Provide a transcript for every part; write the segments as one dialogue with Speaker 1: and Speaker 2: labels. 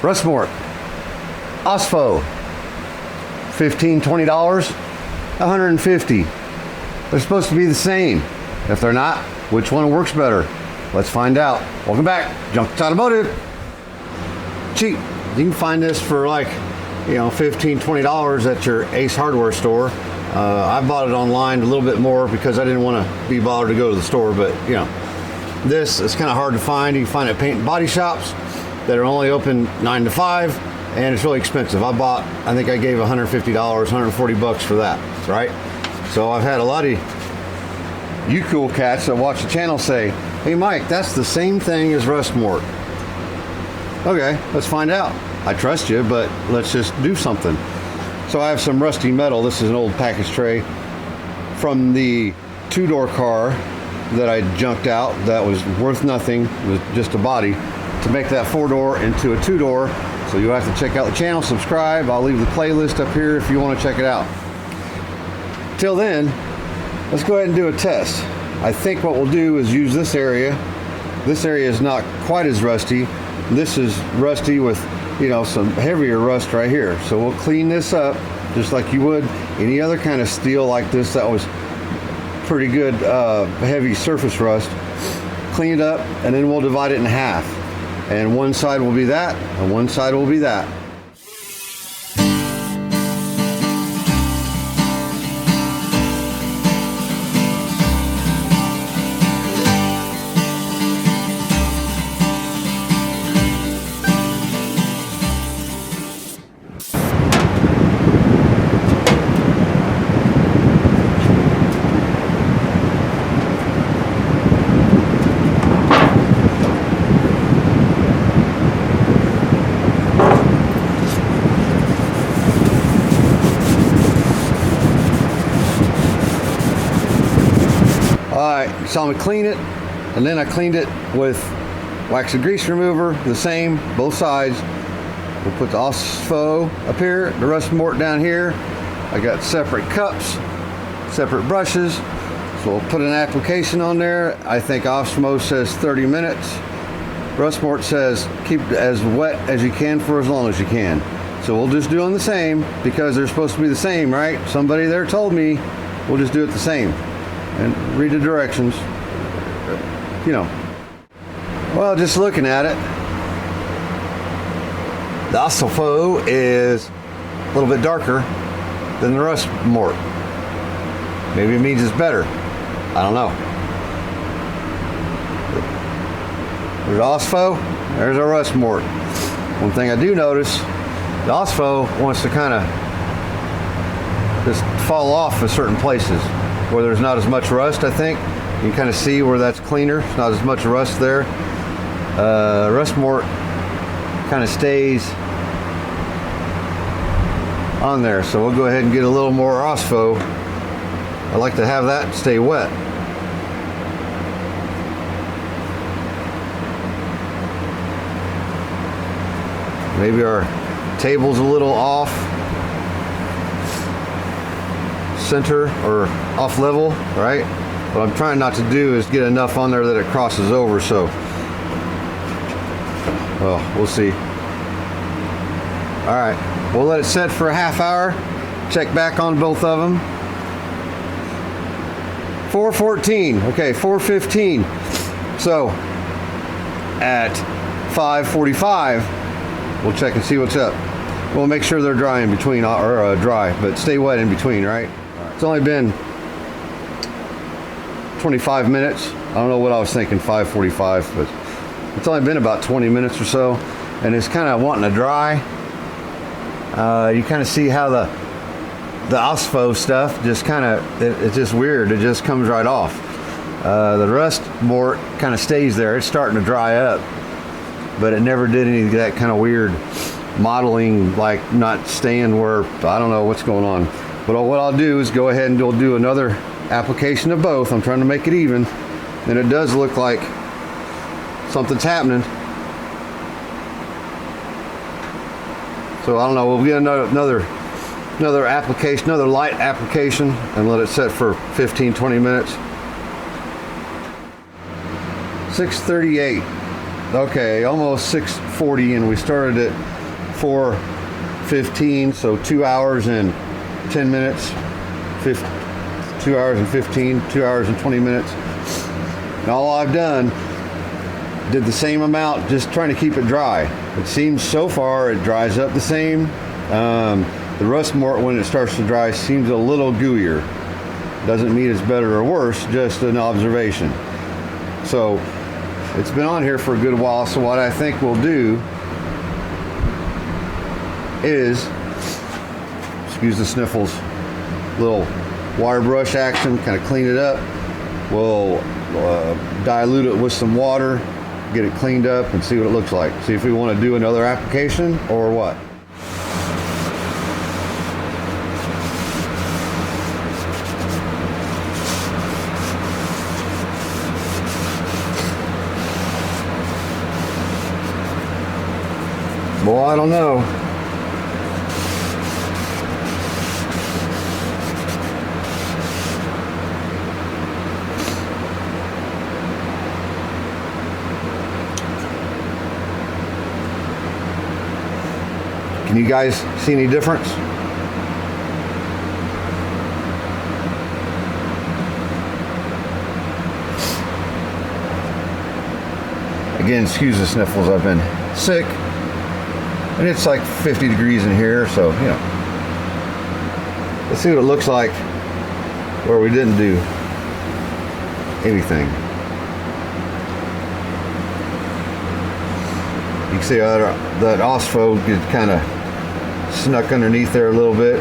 Speaker 1: Mort, Ospho, $15, $20, $150. They're supposed to be the same. If they're not, which one works better? Let's find out. Welcome back, Automotive. Cheap. You can find this for like, $15, $20 at your Ace Hardware store. I bought it online a little bit more because I didn't want to be bothered to go to the store, but this is kind of hard to find. You can find it at paint and body shops that are only open 9 to 5, and it's really expensive. I think I gave $150, $140 for that, right? So I've had a lot of you cool cats that watch the channel say, hey Mike, that's the same thing as Mort. Okay, let's find out. I trust you, but let's just do something. So I have some rusty metal. This is an old package tray from the 2-door car that I junked out that was worth nothing. It was just a body to make that 4-door into a 2-door. So you have to check out the channel, subscribe. I'll leave the playlist up here if you want to check it out. Till then, let's go ahead and do a test. I think what we'll do is use this area. This area is not quite as rusty. This is rusty with some heavier rust right here. So we'll clean this up just like you would any other kind of steel like this that was pretty good heavy surface rust. Clean it up, and then we'll divide it in half. And one side will be that, and one side will be that. Alright, saw me clean it, and then I cleaned it with wax and grease remover, the same, both sides. We'll put the Ospho up here, the Mort down here. I got separate cups, separate brushes, so we'll put an application on there. I think Osmo says 30 minutes. Mort says keep it as wet as you can for as long as you can. So we'll just do them the same because they're supposed to be the same, right? Somebody there told me we'll just do it the same. And read the directions, Well, just looking at it, the Ospho is a little bit darker than the Mort. Maybe it means it's better. I don't know. There's Ospho, there's our Mort. One thing I do notice, the Ospho wants to kind of just fall off in certain places where there's not as much rust. I think you can kind of see where that's cleaner. It's not as much rust there. Mort kind of stays on there, so we'll go ahead and get a little more Ospho. I like to have that stay wet. Maybe our table's a little off center or off level, right? What I'm trying not to do is get enough on there that it crosses over, so well, we'll see. All right, we'll let it set for a half hour. Check back on both of them. 4:14, okay, 4:15. So at 5:45, we'll check and see what's up. We'll make sure they're dry in between, or dry, but stay wet in between, right? It's only been 25 minutes. I don't know what I was thinking, 5:45, but it's only been about 20 minutes or so, and it's kind of wanting to dry. You kind of see how the Ospho stuff just kind of, it's just weird. It just comes right off. The Mort kind of stays there. It's starting to dry up, but it never did any of that kind of weird modeling, like not staying where, I don't know what's going on. But what I'll do is go ahead and we'll do another application of both. I'm trying to make it even, and it does look like something's happening. So I don't know, we'll get another application, another light application, and let it set for 15-20 minutes. 6:38. okay, almost 6:40, and we started at 4:15, so 2 hours and 10 minutes, 2 hours and 15, 2 hours and 20 minutes. And all I've done, did the same amount, just trying to keep it dry. It seems so far it dries up the same. The rust mort, when it starts to dry, seems a little gooier. Doesn't mean it's better or worse, just an observation. So it's been on here for a good while, so what I think we'll do is, excuse the sniffles, little water brush action, kind of clean it up. We'll dilute it with some water, get it cleaned up, and see what it looks like. See if we want to do another application or what. Well, I don't know. Can you guys see any difference? Again, excuse the sniffles. I've been sick. And it's like 50 degrees in here, so, you know. Let's see what it looks like where we didn't do anything. You can see that Ospho gets kind of snuck underneath there a little bit.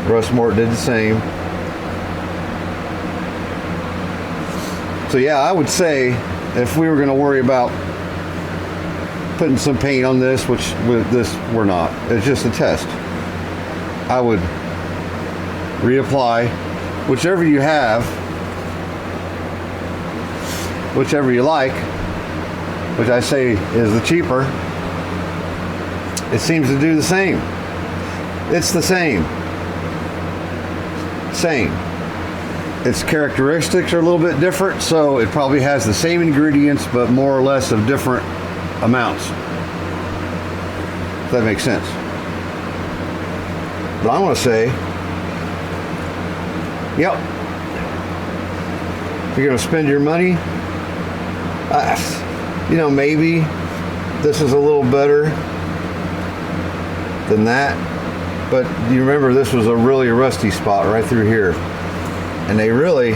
Speaker 1: Rust mort did the same. So yeah, I would say if we were going to worry about putting some paint on this, which with this we're not, it's just a test, I would reapply whichever you have, whichever you like, which I say is the cheaper. It seems to do the same. It's the same. Its characteristics are a little bit different, so it probably has the same ingredients but more or less of different amounts, if that makes sense. But I want to say, yep, if you're going to spend your money, you know, maybe this is a little better than that, but you remember this was a really rusty spot right through here, and they really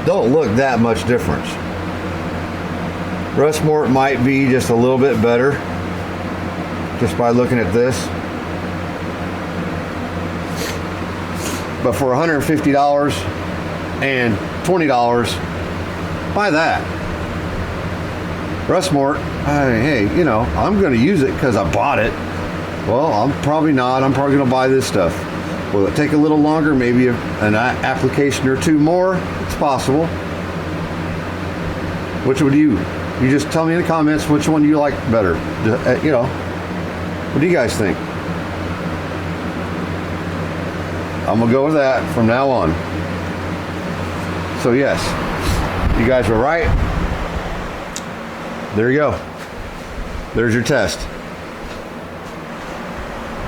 Speaker 1: don't look that much difference. Rust mort might be just a little bit better just by looking at this, but for $150 and $20, buy that. Rust mort, hey, you know, I'm going to use it because I bought it. Well, I'm probably not. I'm probably going to buy this stuff. Will it take a little longer? Maybe an application or two more? It's possible. Which would you just tell me in the comments which one you like better. You know, what do you guys think? I'm going to go with that from now on. So yes, you guys were right. There you go. There's your test.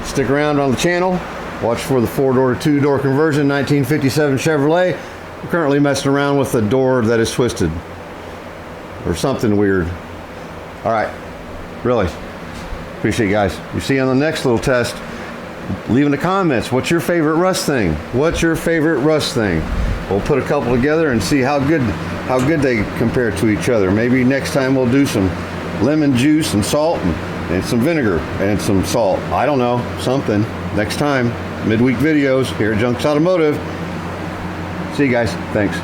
Speaker 1: Stick around on the channel. Watch for the 4-door to 2-door conversion, 1957 Chevrolet. I'm currently messing around with a door that is twisted or something weird. All right, really appreciate you guys. You see you on the next little test. Leave in the comments, what's your favorite rust thing? What's your favorite rust thing? We'll put a couple together and see how good they compare to each other. Maybe next time we'll do some lemon juice and salt and some vinegar and some salt. I don't know, something. Next time, midweek videos here at Junks Automotive. See you guys. Thanks.